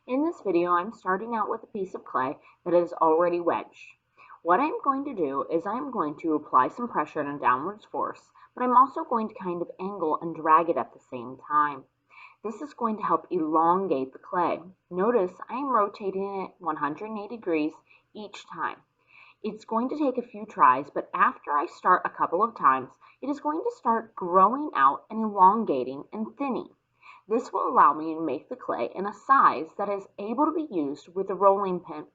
In this video, I'm starting out with a piece of clay that is already wedged. What I'm going to do is I'm going to apply some pressure and a downwards force, but I'm also going to kind of angle and drag it at the same time. This is going to help elongate the clay. Notice I am rotating it 180 degrees each time. It's going to take a few tries, but after I start a couple of times, it is going to start growing out and elongating and thinning. This will allow me to make the clay in a size that is able to be used with a rolling pin.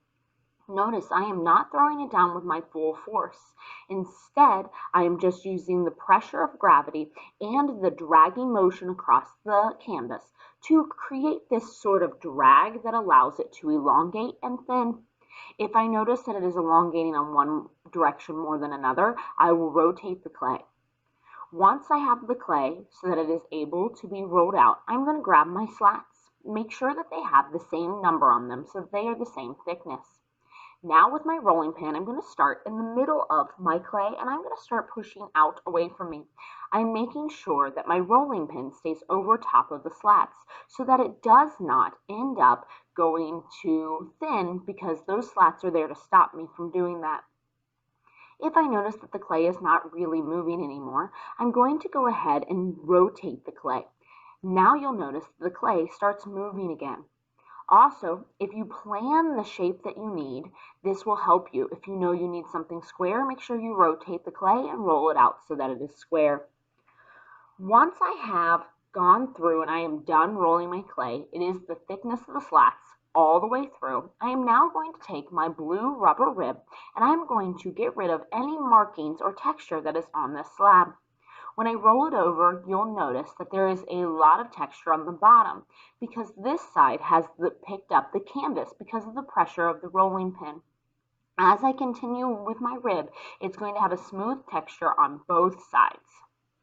Notice I am not throwing it down with my full force. Instead, I am just using the pressure of gravity and the dragging motion across the canvas to create this sort of drag that allows it to elongate and thin. If I notice that it is elongating on one direction more than another, I will rotate the clay. Once I have the clay so that it is able to be rolled out, I'm going to grab my slats. Make sure that they have the same number on them so that they are the same thickness. Now with my rolling pin, I'm going to start in the middle of my clay and I'm going to start pushing out away from me. I'm making sure that my rolling pin stays over top of the slats so that it does not end up going too thin because those slats are there to stop me from doing that. If I notice that the clay is not really moving anymore, I'm going to go ahead and rotate the clay. Now you'll notice the clay starts moving again. Also, if you plan the shape that you need, this will help you. If you know you need something square, make sure you rotate the clay and roll it out so that it is square. Once I have gone through and I am done rolling my clay, it is the thickness of the slats all the way through. I am now going to take my blue rubber rib and I am going to get rid of any markings or texture that is on this slab. When I roll it over, you'll notice that there is a lot of texture on the bottom because this side has picked up the canvas because of the pressure of the rolling pin. As I continue with my rib, it's going to have a smooth texture on both sides.